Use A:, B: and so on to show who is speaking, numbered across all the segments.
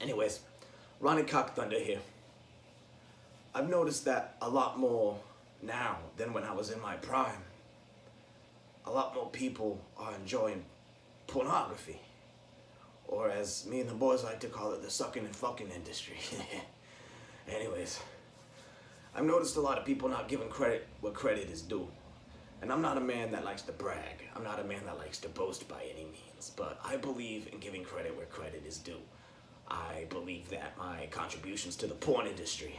A: Anyways, Ronnie Cock Thunder here. I've noticed that a lot more now than when I was in my prime. A lot more people are enjoying pornography, or as me and the boys like to call it, the sucking and fucking industry. Anyways, I've noticed a lot of people not giving credit where credit is due. And I'm not a man that likes to brag. I'm not a man that likes to boast by any means, but I believe in giving credit where credit is due. I believe that my contributions to the porn industry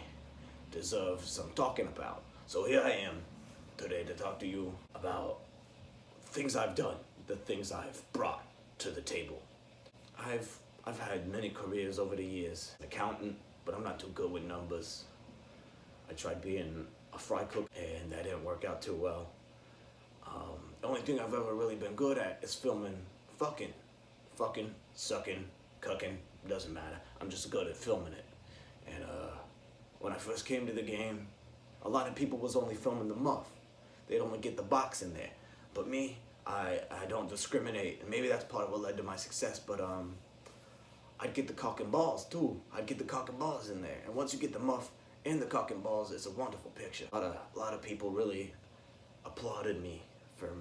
A: deserve some talking about. So here I am today to talk to you about things I've done, the things I've brought to the table. I've had many careers over the years. An accountant, but I'm not too good with numbers. I tried being a fry cook and that didn't work out too well. The only thing I've ever really been good at is filming fucking, sucking, cucking, doesn't matter. I'm just good at filming it. And when I first came to the game, a lot of people was only filming the muff. They'd only get the box in there. But me, I don't discriminate. And maybe that's part of what led to my success, but I'd get the cock and balls too. I'd get the cock and balls in there. And once you get the muff and the cock and balls, it's a wonderful picture. A lot of people really applauded me for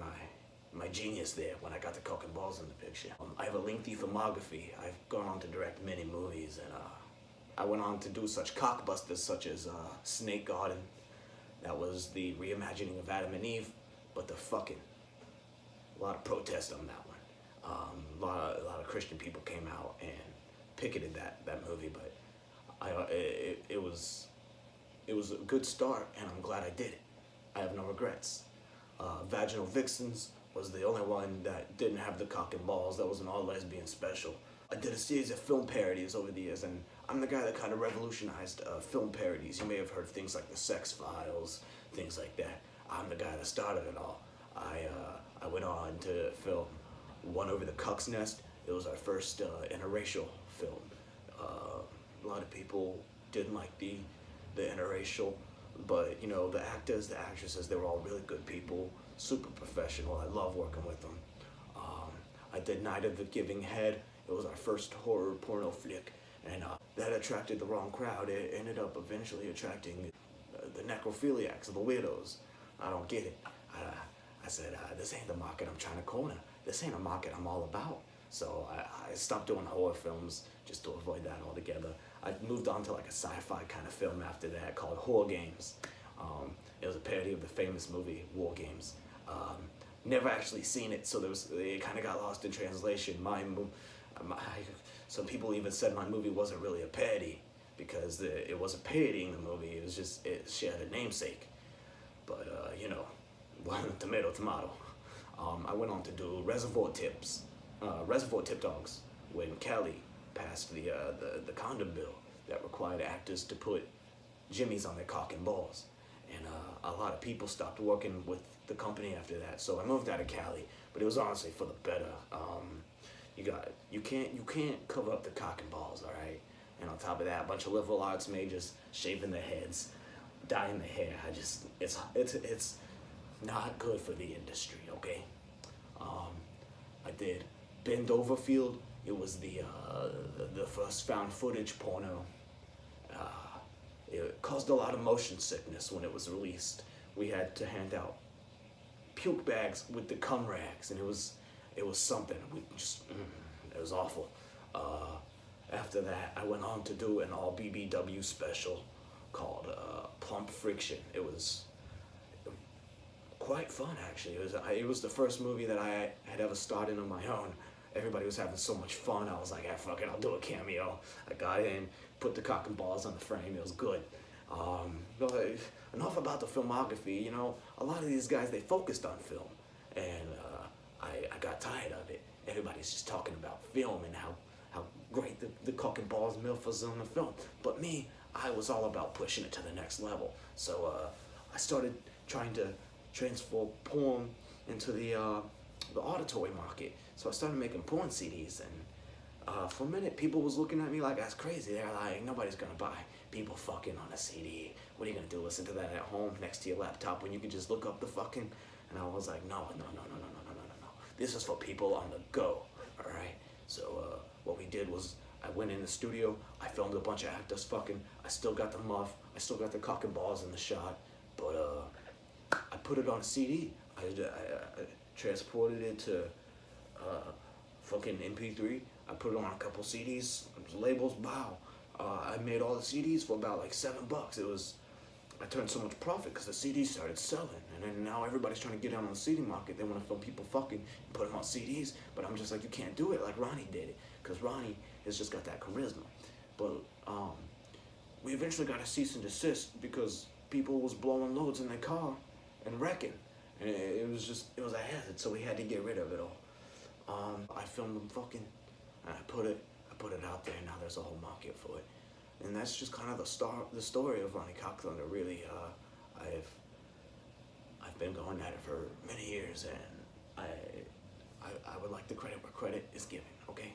A: my genius there when I got the cock and balls in the picture. I have a lengthy filmography. I've gone on to direct many movies, and I went on to do such cockbusters such as Snake Garden. That was the reimagining of Adam and Eve, but the fucking. A lot of protest on that one. A lot of Christian people came out and picketed that movie, but it was a good start, and I'm glad I did it. I have no regrets. Vaginal Vixens was the only one that didn't have the cock and balls. That was an all-lesbian special. I did a series of film parodies over the years, and I'm the guy that kind of revolutionized film parodies. You may have heard things like The Sex Files, things like that. I'm the guy that started it all. I went on to film One Over the Cuck's Nest. It was our first interracial film. A lot of people didn't like the interracial, but you know, the actors, the actresses, they were all really good people, super professional. I love working with them. I did Night of the Giving Head. It was our first horror porno flick, and that attracted the wrong crowd. It ended up eventually attracting the necrophiliacs, the weirdos. I don't get it. I said, this ain't the market I'm trying to corner. This ain't a market I'm all about. So I stopped doing horror films just to avoid that altogether. I moved on to like a sci-fi kind of film after that called War Games. It was a parody of the famous movie War Games. Never actually seen it, so it kind of got lost in translation. Some people even said my movie wasn't really a parody because it wasn't parodying the movie. It was just, it shared a namesake. But you know, tomato. I went on to do Reservoir Tip Dogs, when Cali passed the condom bill that required actors to put jimmies on their cock and balls. And a lot of people stopped working with the company after that, so I moved out of Cali. But it was honestly for the better. You can't cover up the cock and balls, all right? And on top of that, a bunch of liberal arts majors shaving their heads, dyeing their hair. It's not good for the industry, okay? I did Bend Over Field. It was the first found footage porno. It caused a lot of motion sickness when it was released. We had to hand out puke bags with the cum rags, and it was something. It was awful. After that, I went on to do an all BBW special called Plump Friction. It was quite fun, actually. It was the first movie that I had ever started on my own. Everybody was having so much fun. I was like, yeah, fuck it, I'll do a cameo. I got in, put the cock and balls on the frame. It was good. But enough about the filmography. You know, a lot of these guys, they focused on film, and I got tired of it. Everybody's just talking about film and how great the cock and balls MILF was on the film. But me, I was all about pushing it to the next level. So I started trying to transfer porn into the auditory market. So I started making porn CDs, and for a minute, people was looking at me like that's crazy. They're like, nobody's gonna buy people fucking on a CD. What are you gonna do? Listen to that at home next to your laptop when you can just look up the fucking? And I was like, no. This is for people on the go. All right. So what we did was I went in the studio, I filmed a bunch of actors fucking, I still got the muff, I still got the cock and balls in the shot, but I put it on a CD, I transported it to fucking MP3, I put it on a couple CDs, labels, wow. I made all the CDs for about like $7. I turned so much profit because the CDs started selling, and then now everybody's trying to get on the CD market. They want to film people fucking and put them on CDs, but I'm just like, you can't do it like Ronnie did it, because Ronnie has just got that charisma. But we eventually got a cease and desist because people was blowing loads in their car and wrecking, and it was a hazard, so we had to get rid of it all. I filmed them fucking, and I put it out there. Now there's a whole market for it. And that's just kind of the story of Ronnie Cock Thunder. Really, I've been going at it for many years, and I would like the credit where credit is given. Okay.